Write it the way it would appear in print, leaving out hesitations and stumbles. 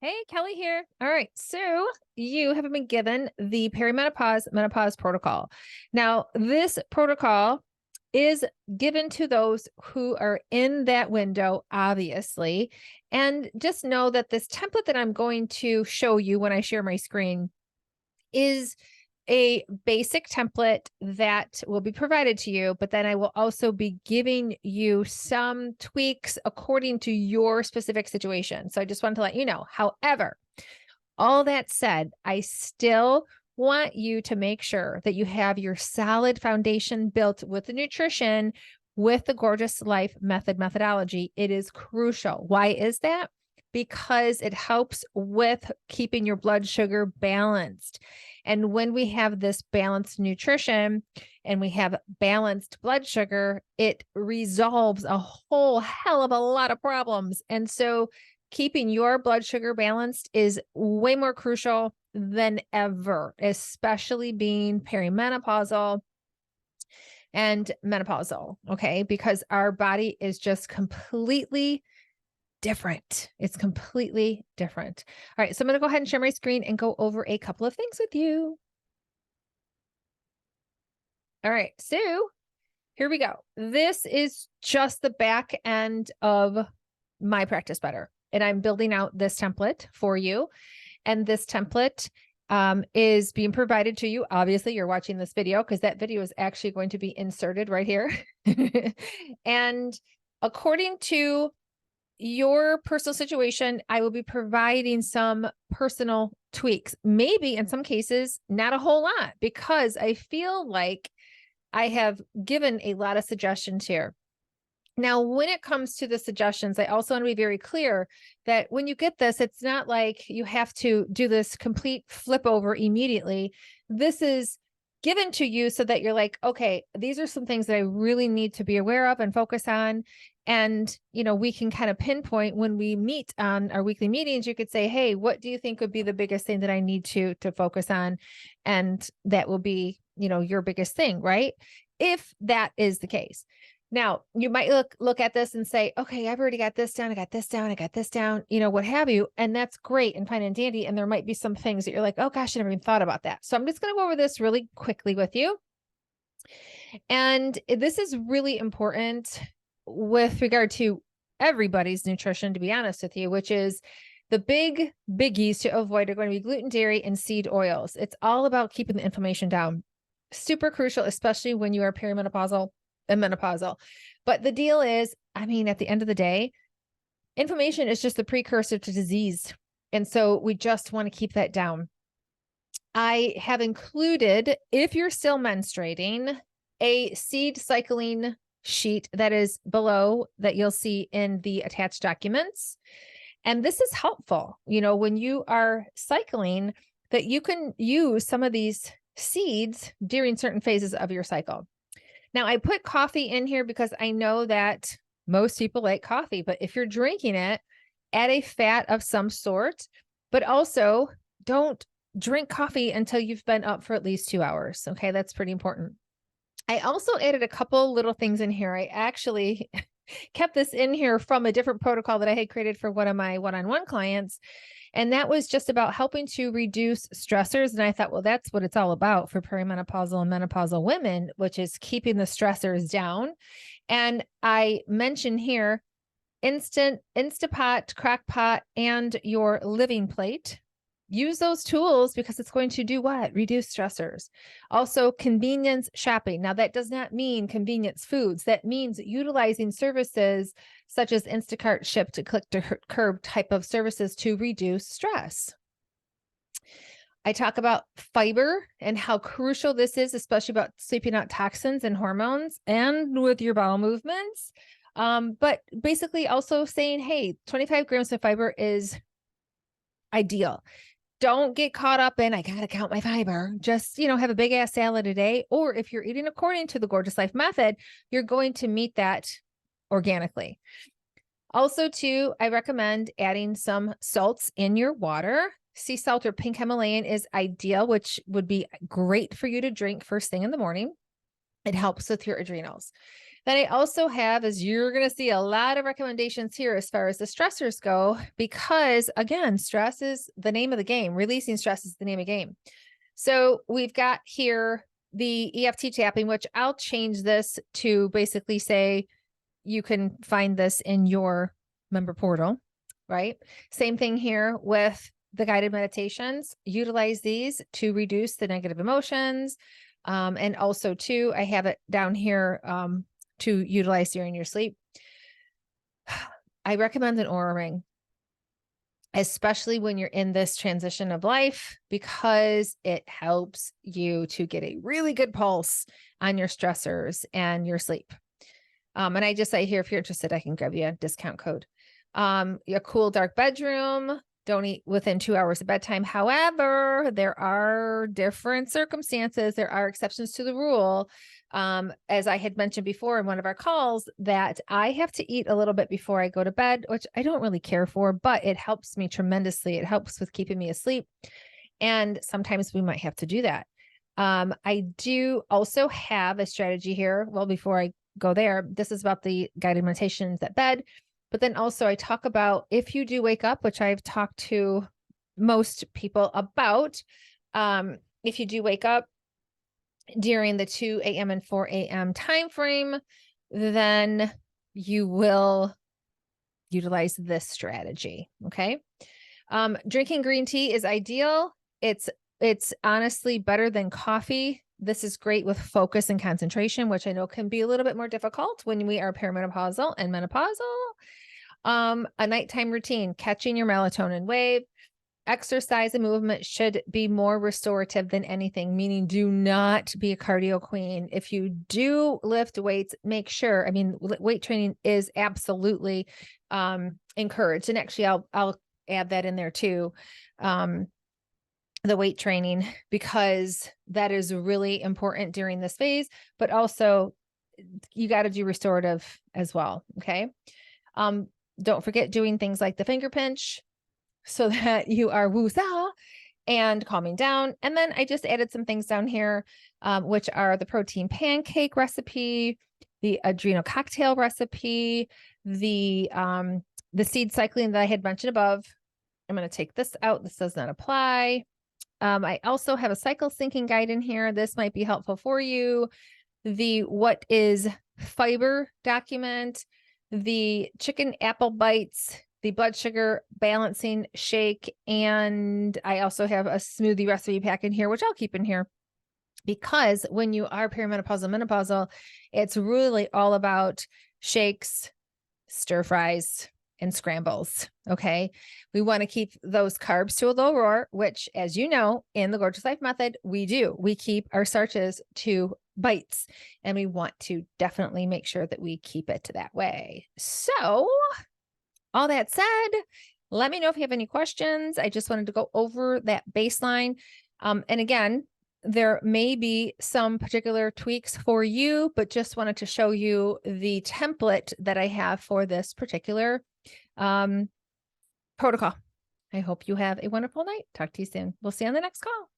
Hey, Kelly here. All right. So you have been given the perimenopause menopause protocol. Now, this protocol is given to those who are in that window, obviously. And just know that this template that I'm going to show you when I share my screen is a basic template that will be provided to you, but then I will also be giving you some tweaks according to your specific situation. So I just wanted to let you know. However, all that said, I still want you to make sure that you have your solid foundation built with the nutrition, with the Gorgeous Life methodology. It is crucial. Why is that? Because it helps with keeping your blood sugar balanced. And when we have this balanced nutrition and we have balanced blood sugar, it resolves a whole hell of a lot of problems. And so keeping your blood sugar balanced is way more crucial than ever, especially being perimenopausal and menopausal. Okay. Because our body is just completely different. It's completely different. All right. So I'm going to go ahead and share my screen and go over a couple of things with you. All right. So here we go. This is just the back end of my Practice Better. And I'm building out this template for you. And this template is being provided to you. Obviously, you're watching this video because that video is actually going to be inserted right here. And according to your personal situation, I will be providing some personal tweaks, maybe in some cases, not a whole lot, because I feel like I have given a lot of suggestions here. Now, when it comes to the suggestions, I also want to be very clear that when you get this, it's not like you have to do this complete flip over immediately. This is given to you so that you're like, okay, these are some things that I really need to be aware of and focus on. And, we can kind of pinpoint when we meet on our weekly meetings, you could say, hey, what do you think would be the biggest thing that I need to focus on? And that will be, your biggest thing, right? If that is the case. Now, you might look at this and say, okay, I've already got this down. I got this down. I got this down, what have you. And that's great and fine and dandy. And there might be some things that you're like, oh gosh, I never even thought about that. So I'm just going to go over this really quickly with you. And this is really important with regard to everybody's nutrition, to be honest with you, which is the big biggies to avoid are going to be gluten, dairy, and seed oils. It's all about keeping the inflammation down. Super crucial, especially when you are perimenopausal and menopausal. But the deal is, at the end of the day, inflammation is just the precursor to disease. And so we just want to keep that down. I have included, if you're still menstruating, a seed cycling sheet that is below that you'll see in the attached documents. And this is helpful, when you are cycling, that you can use some of these seeds during certain phases of your cycle. Now, I put coffee in here because I know that most people like coffee, but if you're drinking it, add a fat of some sort, but also don't drink coffee until you've been up for at least 2 hours. Okay, that's pretty important. I also added a couple little things in here. I actually kept this in here from a different protocol that I had created for one of my one-on-one clients. And that was just about helping to reduce stressors. And I thought, well, that's what it's all about for perimenopausal and menopausal women, which is keeping the stressors down. And I mentioned here Instapot, Crock-Pot, and your living plate. Use those tools because it's going to do what? Reduce stressors. Also, convenience shopping. Now, that does not mean convenience foods. That means utilizing services such as Instacart, Ship to Click to Curb type of services to reduce stress. I talk about fiber and how crucial this is, especially about sleeping out toxins and hormones and with your bowel movements. But basically also saying, hey, 25 grams of fiber is ideal. Don't get caught up in, I got to count my fiber. Just, have a big ass salad a day. Or if you're eating according to the Gorgeous Life method, you're going to meet that organically. Also, too, I recommend adding some salts in your water. Sea salt or pink Himalayan is ideal, which would be great for you to drink first thing in the morning. It helps with your adrenals. Then I also have, as you're going to see a lot of recommendations here as far as the stressors go, because again, stress is the name of the game. Releasing stress is the name of the game. So we've got here the EFT tapping, which I'll change this to basically say you can find this in your member portal, right? Same thing here with the guided meditations. Utilize these to reduce the negative emotions. And also too, I have it down here to utilize during your sleep. I recommend an Aura ring, especially when you're in this transition of life, because it helps you to get a really good pulse on your stressors and your sleep. And I just say here, if you're interested, I can grab you a discount code. A cool dark bedroom. Don't eat within 2 hours of bedtime. However, there are different circumstances. There are exceptions to the rule. As I had mentioned before in one of our calls, that I have to eat a little bit before I go to bed, which I don't really care for, but it helps me tremendously. It helps with keeping me asleep. And sometimes we might have to do that. I do also have a strategy here. Well, before I go there, this is about the guided meditations at bed. But then also I talk about if you do wake up, which I've talked to most people about, if you do wake up during the 2 a.m. and 4 a.m. time frame, then you will utilize this strategy. Okay. Drinking green tea is ideal. It's honestly better than coffee. This is great with focus and concentration, which I know can be a little bit more difficult when we are perimenopausal and menopausal. A nighttime routine, catching your melatonin wave. Exercise and movement should be more restorative than anything, meaning do not be a cardio queen. If you do lift weights, make sure, weight training is absolutely encouraged. And actually I'll add that in there too. The weight training, because that is really important during this phase, but also you got to do restorative as well. Okay. Don't forget doing things like the finger pinch so that you are woo-saw and calming down. And then I just added some things down here, which are the protein pancake recipe, the adrenal cocktail recipe, the seed cycling that I had mentioned above. I'm going to take this out. This does not apply. I also have a cycle syncing guide in here. This might be helpful for you. The what is fiber document, the chicken apple bites, the blood sugar balancing shake, and I also have a smoothie recipe pack in here, which I'll keep in here, because when you are perimenopausal, menopausal, it's really all about shakes, stir fries, and scrambles. Okay. We want to keep those carbs to a low roar, which, as you know, in the Gorgeous Life Method, we do. We keep our starches to bites, and we want to definitely make sure that we keep it that way. So all that said, let me know if you have any questions. I just wanted to go over that baseline. And again, there may be some particular tweaks for you, but just wanted to show you the template that I have for this particular protocol. I hope you have a wonderful night. Talk to you soon. We'll see you on the next call.